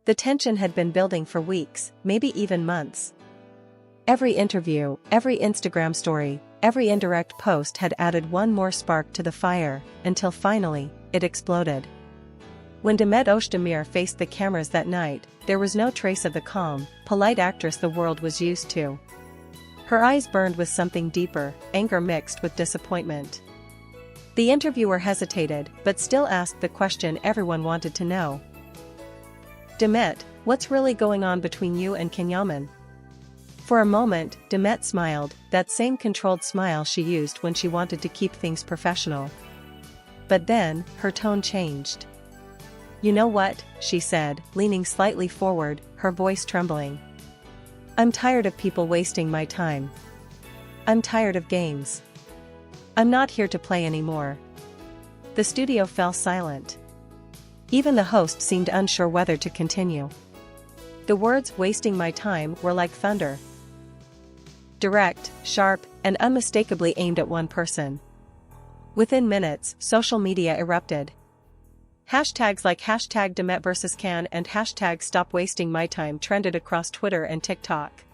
The tension had been building for weeks, maybe even months. Every interview, every Instagram story, every indirect post had added one more spark to the fire, until finally, it exploded. When Demet Özdemir faced the cameras that night, there was no trace of the calm, polite actress the world was used to. Her eyes burned with something deeper, anger mixed with disappointment. The interviewer hesitated, but still asked the question everyone wanted to know. "Demet, what's really going on between you and Can Yaman?" For a moment, Demet smiled, that same controlled smile she used when she wanted to keep things professional. But then, her tone changed. "You know what," she said, leaning slightly forward, her voice trembling. "I'm tired of people wasting my time. I'm tired of games. I'm not here to play anymore." The studio fell silent. Even the host seemed unsure whether to continue. The words "wasting my time" were like thunder. Direct, sharp, and unmistakably aimed at one person. Within minutes, social media erupted. Hashtags like hashtag Demet vs Can and hashtag Stop Wasting My Time trended across Twitter and TikTok.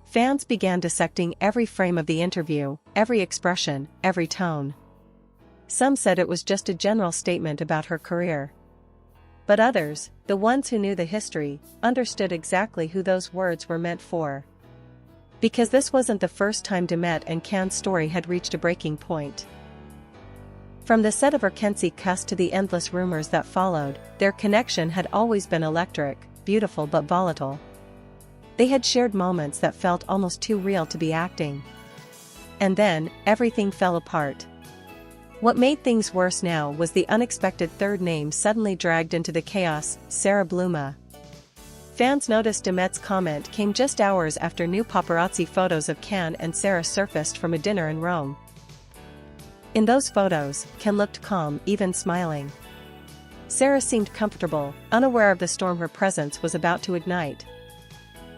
Fans began dissecting every frame of the interview, every expression, every tone. Some said it was just a general statement about her career. But others, the ones who knew the history, understood exactly who those words were meant for. Because this wasn't the first time Demet and Can's story had reached a breaking point. From the set of Erkenci Kuss to the endless rumors that followed, their connection had always been electric, beautiful but volatile. They had shared moments that felt almost too real to be acting. And then, everything fell apart. What made things worse now was the unexpected third name suddenly dragged into the chaos: Sara Bluma. Fans noticed Demet's comment came just hours after new paparazzi photos of Can and Sara surfaced from a dinner in Rome. In those photos, Can looked calm, even smiling. Sara seemed comfortable, unaware of the storm her presence was about to ignite.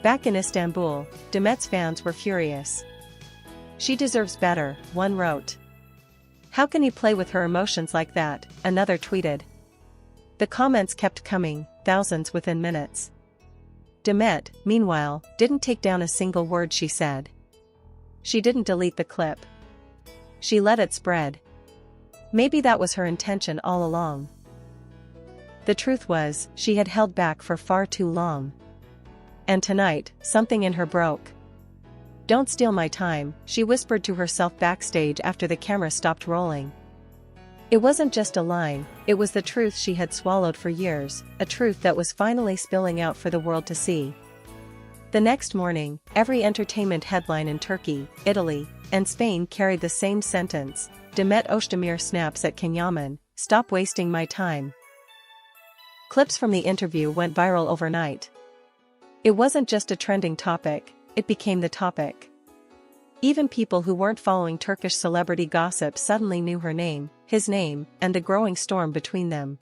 Back in Istanbul, Demet's fans were furious. "She deserves better," one wrote. "How can he play with her emotions like that?" another tweeted. The comments kept coming, thousands within minutes. Demet, meanwhile, didn't take down a single word she said. She didn't delete the clip. She let it spread. Maybe that was her intention all along. The truth was, she had held back for far too long. And tonight, something in her broke. "Don't steal my time," she whispered to herself backstage after the camera stopped rolling. It wasn't just a line, it was the truth she had swallowed for years, a truth that was finally spilling out for the world to see. The next morning, every entertainment headline in Turkey, Italy, and Spain carried the same sentence: Demet Özdemir snaps at Can Yaman, "Stop wasting my time." Clips from the interview went viral overnight. It wasn't just a trending topic, it became the topic. Even people who weren't following Turkish celebrity gossip suddenly knew her name, his name, and the growing storm between them.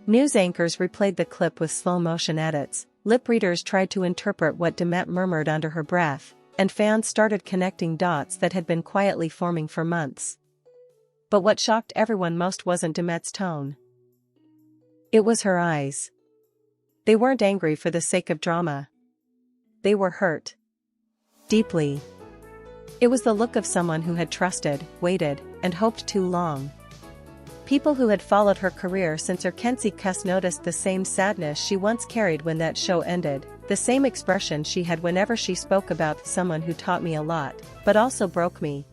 News anchors replayed the clip with slow-motion edits, lip readers tried to interpret what Demet murmured under her breath, and fans started connecting dots that had been quietly forming for months. But what shocked everyone most wasn't Demet's tone. It was her eyes. They weren't angry for the sake of drama. They were hurt. Deeply. It was the look of someone who had trusted, waited, and hoped too long. People who had followed her career since Erkenci Kuss noticed the same sadness she once carried when that show ended, the same expression she had whenever she spoke about someone who taught me a lot, but also broke me.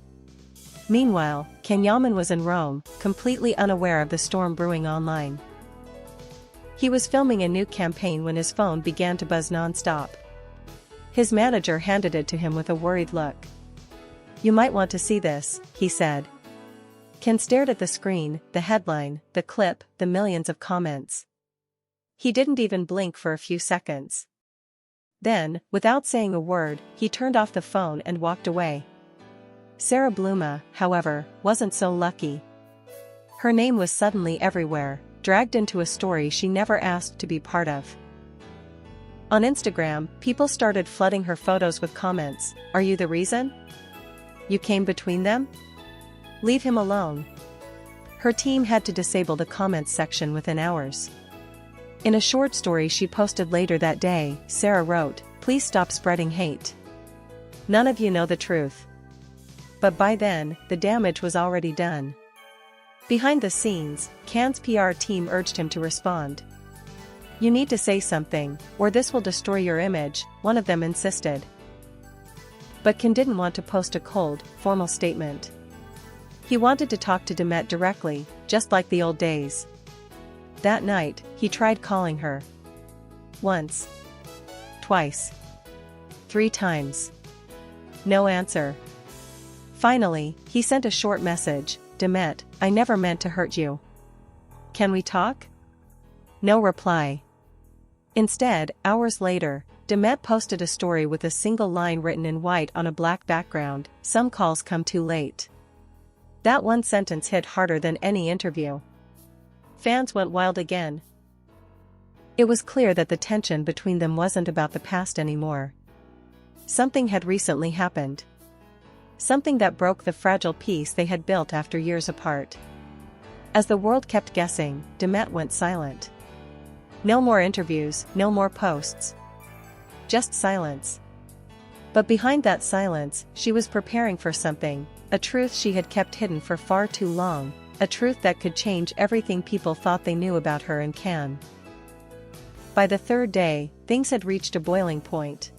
Meanwhile, Can Yaman was in Rome, completely unaware of the storm brewing online. He was filming a new campaign when his phone began to buzz non-stop. His manager handed it to him with a worried look. "You might want to see this," he said. Can stared at the screen, the headline, the clip, the millions of comments. He didn't even blink for a few seconds. Then, without saying a word, he turned off the phone and walked away. Sara Bluma, however, wasn't so lucky. Her name was suddenly everywhere, dragged into a story she never asked to be part of. On Instagram, people started flooding her photos with comments: "Are you the reason? You came between them? Leave him alone." Her team had to disable the comments section within hours. In a short story she posted later that day, Sara wrote, "Please stop spreading hate. None of you know the truth." But by then, the damage was already done. Behind the scenes, Can's PR team urged him to respond. "You need to say something, or this will destroy your image," one of them insisted. But Can didn't want to post a cold, formal statement. He wanted to talk to Demet directly, just like the old days. That night, he tried calling her. Once. Twice. 3 times. No answer. Finally, he sent a short message, "Demet, I never meant to hurt you. Can we talk?" No reply. Instead, hours later, Demet posted a story with a single line written in white on a black background, "Some calls come too late." That one sentence hit harder than any interview. Fans went wild again. It was clear that the tension between them wasn't about the past anymore. Something had recently happened. Something that broke the fragile peace they had built after years apart. As the world kept guessing, Demet went silent. No more interviews, no more posts. Just silence. But behind that silence, she was preparing for something, a truth she had kept hidden for far too long, a truth that could change everything people thought they knew about her and Can. By the 3rd day, things had reached a boiling point.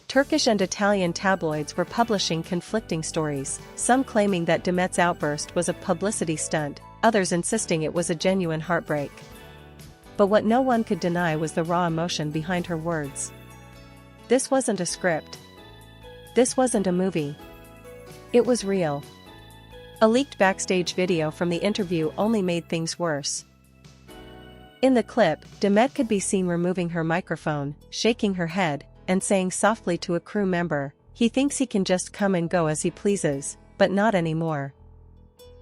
Turkish and Italian tabloids were publishing conflicting stories, some claiming that Demet's outburst was a publicity stunt, others insisting it was a genuine heartbreak. But what no one could deny was the raw emotion behind her words. This wasn't a script. This wasn't a movie. It was real. A leaked backstage video from the interview only made things worse. In the clip, Demet could be seen removing her microphone, shaking her head, and saying softly to a crew member, "He thinks he can just come and go as he pleases, but not anymore."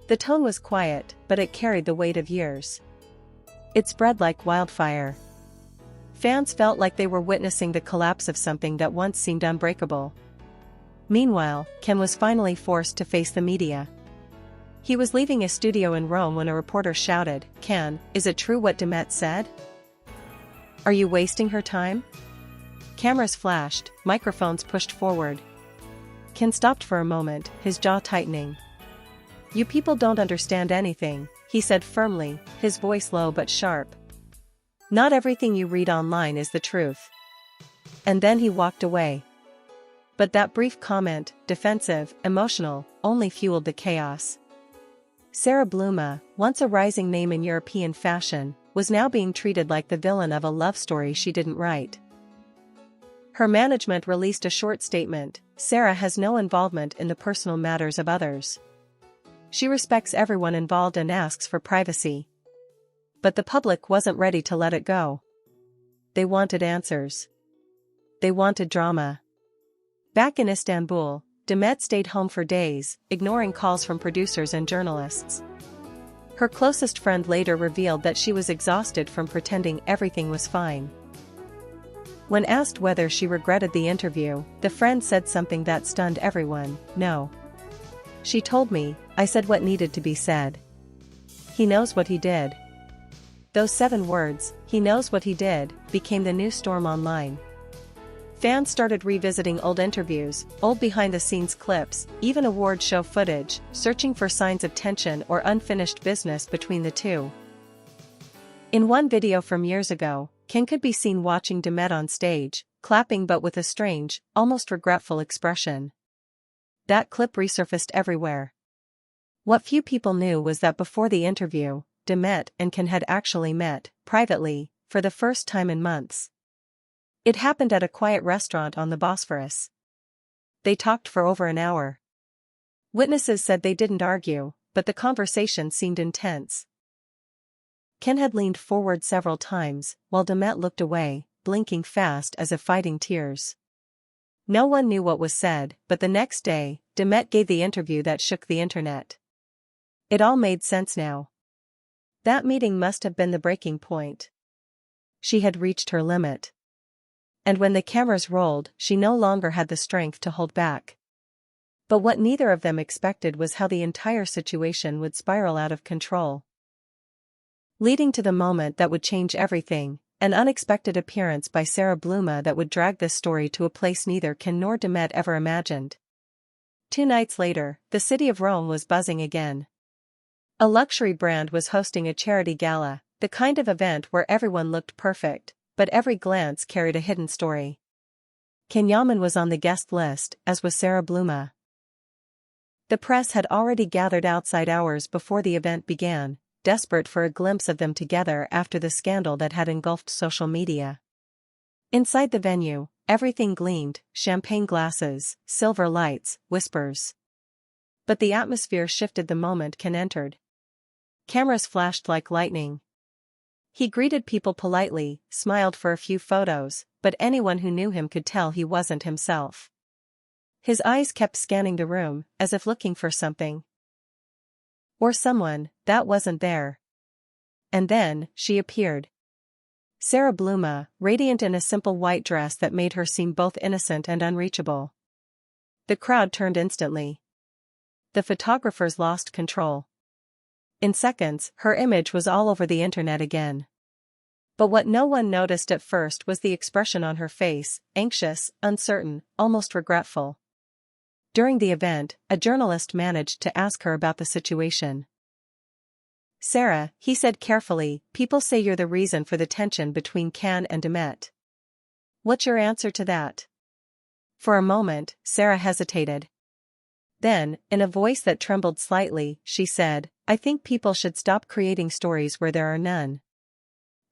The tone was quiet, but it carried the weight of years. It spread like wildfire. Fans felt like they were witnessing the collapse of something that once seemed unbreakable. Meanwhile, Can was finally forced to face the media. He was leaving a studio in Rome when a reporter shouted, "Can, is it true what Demet said? Are you wasting her time?" Cameras flashed, microphones pushed forward. Can stopped for a moment, his jaw tightening. "You people don't understand anything," he said firmly, his voice low but sharp. "Not everything you read online is the truth." And then he walked away. But that brief comment, defensive, emotional, only fueled the chaos. Sara Bluma, once a rising name in European fashion, was now being treated like the villain of a love story she didn't write. Her management released a short statement, "Sara has no involvement in the personal matters of others. She respects everyone involved and asks for privacy." But the public wasn't ready to let it go. They wanted answers. They wanted drama. Back in Istanbul, Demet stayed home for days, ignoring calls from producers and journalists. Her closest friend later revealed that she was exhausted from pretending everything was fine. When asked whether she regretted the interview, the friend said something that stunned everyone, "No. She told me, I said what needed to be said. He knows what he did." Those 7 words, "he knows what he did," became the new storm online. Fans started revisiting old interviews, old behind-the-scenes clips, even award show footage, searching for signs of tension or unfinished business between the two. In one video from years ago, Can could be seen watching Demet on stage, clapping but with a strange, almost regretful expression. That clip resurfaced everywhere. What few people knew was that before the interview, Demet and Can had actually met, privately, for the first time in months. It happened at a quiet restaurant on the Bosphorus. They talked for over an hour. Witnesses said they didn't argue, but the conversation seemed intense. Can had leaned forward several times, while Demet looked away, blinking fast as if fighting tears. No one knew what was said, but the next day, Demet gave the interview that shook the internet. It all made sense now. That meeting must have been the breaking point. She had reached her limit. And when the cameras rolled, she no longer had the strength to hold back. But what neither of them expected was how the entire situation would spiral out of control. leading to the moment that would change everything, an unexpected appearance by Sara Bluma that would drag this story to a place neither Can nor Demet ever imagined. 2 nights later, the city of Rome was buzzing again. A luxury brand was hosting a charity gala, the kind of event where everyone looked perfect, but every glance carried a hidden story. Can Yaman was on the guest list, as was Sara Bluma. The press had already gathered outside hours before the event began, desperate for a glimpse of them together after the scandal that had engulfed social media. Inside the venue, everything gleamed: champagne glasses, silver lights, whispers. But the atmosphere shifted the moment Can entered. Cameras flashed like lightning. He greeted people politely, smiled for a few photos, but anyone who knew him could tell he wasn't himself. His eyes kept scanning the room, as if looking for something. Or someone that wasn't there. And then, she appeared. Sara Bluma, radiant in a simple white dress that made her seem both innocent and unreachable. The crowd turned instantly. The photographers lost control. In seconds, her image was all over the internet again. But what no one noticed at first was the expression on her face: anxious, uncertain, almost regretful. During the event, a journalist managed to ask her about the situation. "Sara," he said carefully, "people say you're the reason for the tension between Can and Demet. What's your answer to that?" For a moment, Sara hesitated. Then, in a voice that trembled slightly, she said, "I think people should stop creating stories where there are none.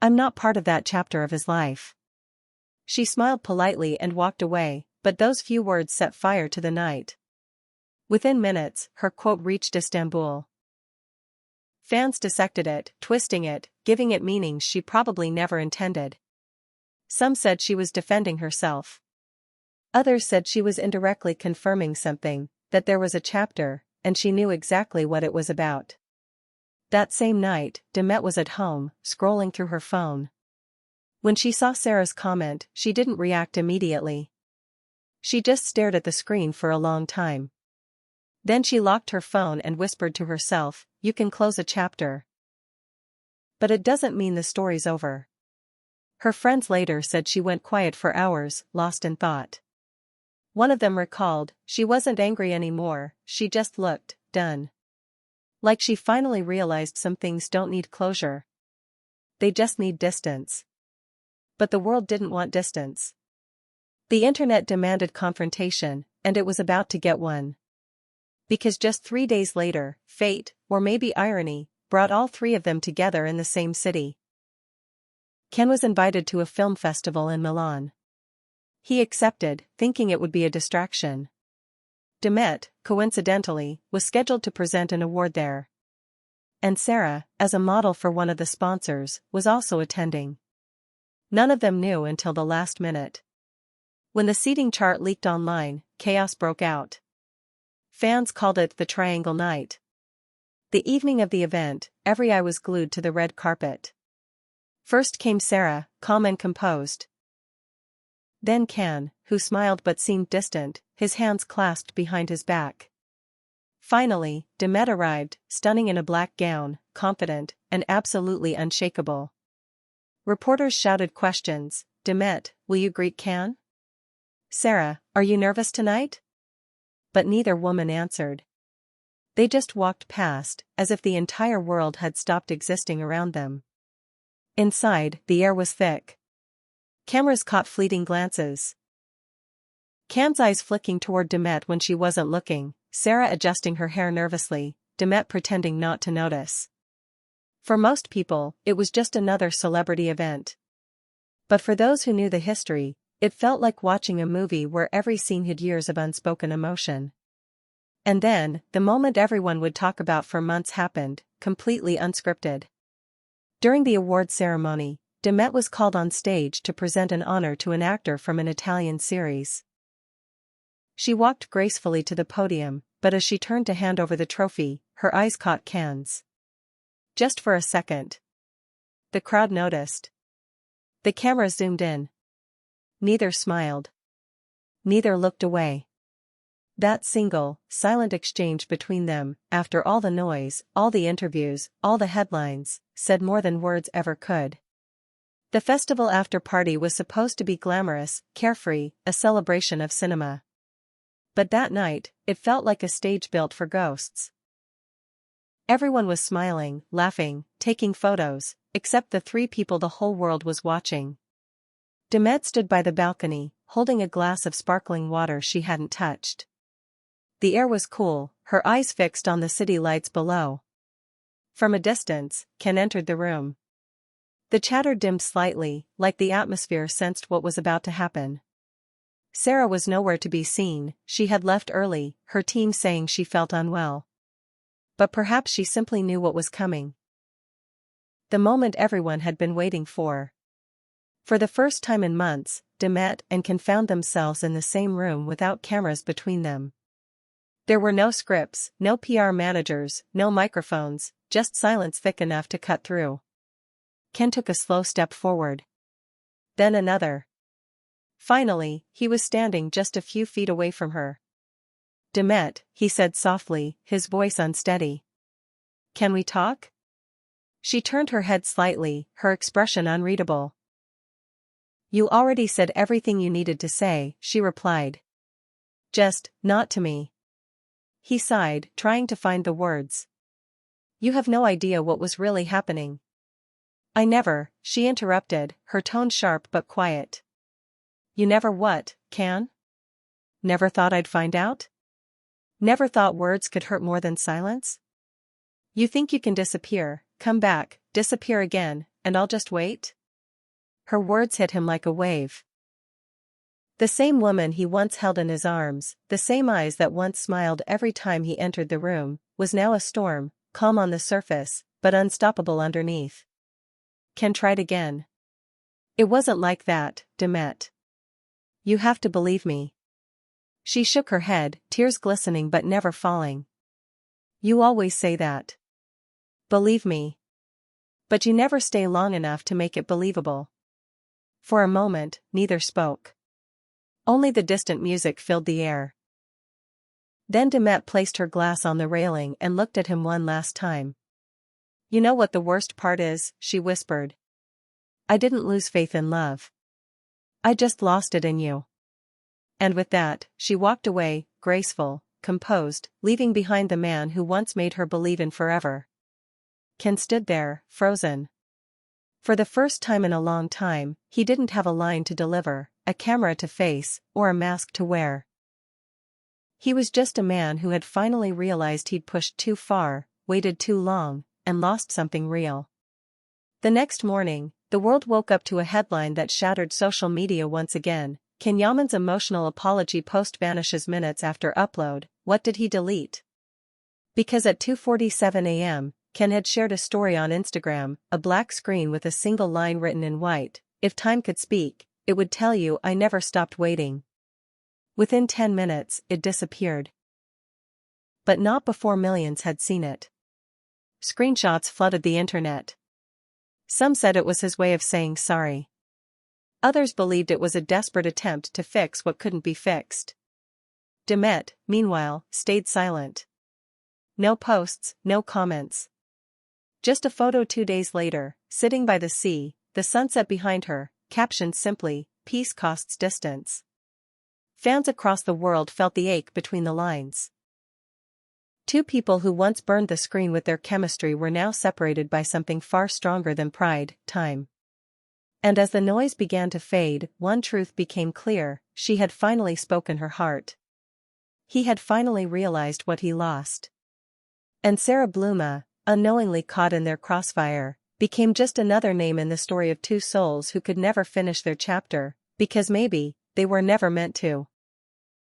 I'm not part of that chapter of his life." She smiled politely and walked away, but those few words set fire to the night. Within minutes, her quote reached Istanbul. Fans dissected it, twisting it, giving it meanings she probably never intended. Some said she was defending herself. Others said she was indirectly confirming something, that there was a chapter, and she knew exactly what it was about. That same night, Demet was at home, scrolling through her phone. When she saw Sara's comment, she didn't react immediately. She just stared at the screen for a long time. Then she locked her phone and whispered to herself, "You can close a chapter. But it doesn't mean the story's over." Her friends later said she went quiet for hours, lost in thought. One of them recalled, "She wasn't angry anymore, she just looked done. Like she finally realized some things don't need closure. They just need distance." But the world didn't want distance. The internet demanded confrontation, and it was about to get one. Because just 3 days later, fate, or maybe irony, brought all 3 of them together in the same city. Can was invited to a film festival in Milan. He accepted, thinking it would be a distraction. Demet, coincidentally, was scheduled to present an award there. And Sara, as a model for one of the sponsors, was also attending. None of them knew until the last minute. When the seating chart leaked online, chaos broke out. Fans called it the Triangle Night. The evening of the event, every eye was glued to the red carpet. First came Sara, calm and composed. Then Can, who smiled but seemed distant, his hands clasped behind his back. Finally, Demet arrived, stunning in a black gown, confident, and absolutely unshakable. Reporters shouted questions: "Demet, will you greet Can? Sara, are you nervous tonight?" But neither woman answered. They just walked past, as if the entire world had stopped existing around them. Inside, the air was thick. Cameras caught fleeting glances. Can's eyes flicking toward Demet when she wasn't looking, Sara adjusting her hair nervously, Demet pretending not to notice. For most people, it was just another celebrity event. But for those who knew the history, it felt like watching a movie where every scene had years of unspoken emotion. And then, the moment everyone would talk about for months happened, completely unscripted. During the award ceremony, Demet was called on stage to present an honor to an actor from an Italian series. She walked gracefully to the podium, but as she turned to hand over the trophy, her eyes caught Can's. Just for a second. The crowd noticed. The camera zoomed in. Neither smiled. Neither looked away. That single, silent exchange between them, after all the noise, all the interviews, all the headlines, said more than words ever could. The festival after-party was supposed to be glamorous, carefree, a celebration of cinema. But that night, it felt like a stage built for ghosts. Everyone was smiling, laughing, taking photos, except the three people the whole world was watching. Demet stood by the balcony, holding a glass of sparkling water she hadn't touched. The air was cool, her eyes fixed on the city lights below. From a distance, Can entered the room. The chatter dimmed slightly, like the atmosphere sensed what was about to happen. Sara was nowhere to be seen, she had left early, her team saying she felt unwell. But perhaps she simply knew what was coming. The moment everyone had been waiting for. For the first time in months, Demet and Can found themselves in the same room without cameras between them. There were no scripts, no PR managers, no microphones, just silence thick enough to cut through. Can took a slow step forward. Then another. Finally, he was standing just a few feet away from her. "Demet," he said softly, his voice unsteady. "Can we talk?" She turned her head slightly, her expression unreadable. "You already said everything you needed to say," she replied. "Just, not to me." He sighed, trying to find the words. "You have no idea what was really happening." "I never," she interrupted, her tone sharp but quiet. "You never what, Can? Never thought I'd find out? Never thought words could hurt more than silence? You think you can disappear, come back, disappear again, and I'll just wait?" Her words hit him like a wave. The same woman he once held in his arms, the same eyes that once smiled every time he entered the room, was now a storm, calm on the surface, but unstoppable underneath. Can tried again. "It wasn't like that, Demet. You have to believe me." She shook her head, tears glistening but never falling. "You always say that. Believe me. But you never stay long enough to make it believable." For a moment, neither spoke. Only the distant music filled the air. Then Demet placed her glass on the railing and looked at him one last time. "You know what the worst part is," she whispered. "I didn't lose faith in love. I just lost it in you." And with that, she walked away, graceful, composed, leaving behind the man who once made her believe in forever. Can stood there, frozen. For the first time in a long time, he didn't have a line to deliver, a camera to face, or a mask to wear. He was just a man who had finally realized he'd pushed too far, waited too long, and lost something real. The next morning, the world woke up to a headline that shattered social media once again. Can Yaman's emotional apology post vanishes minutes after upload. What did he delete? Because at 2:47 a.m., Can had shared a story on Instagram, a black screen with a single line written in white. "If time could speak, it would tell you I never stopped waiting." Within 10 minutes, it disappeared. But not before millions had seen it. Screenshots flooded the internet. Some said it was his way of saying sorry. Others believed it was a desperate attempt to fix what couldn't be fixed. Demet, meanwhile, stayed silent. No posts, no comments. Just a photo 2 days later, sitting by the sea, the sunset behind her, captioned simply, "Peace costs distance." Fans across the world felt the ache between the lines. Two people who once burned the screen with their chemistry were now separated by something far stronger than pride, time. And as the noise began to fade, one truth became clear: she had finally spoken her heart. He had finally realized what he lost. And Sara Bluma, unknowingly caught in their crossfire, became just another name in the story of two souls who could never finish their chapter, because maybe, they were never meant to.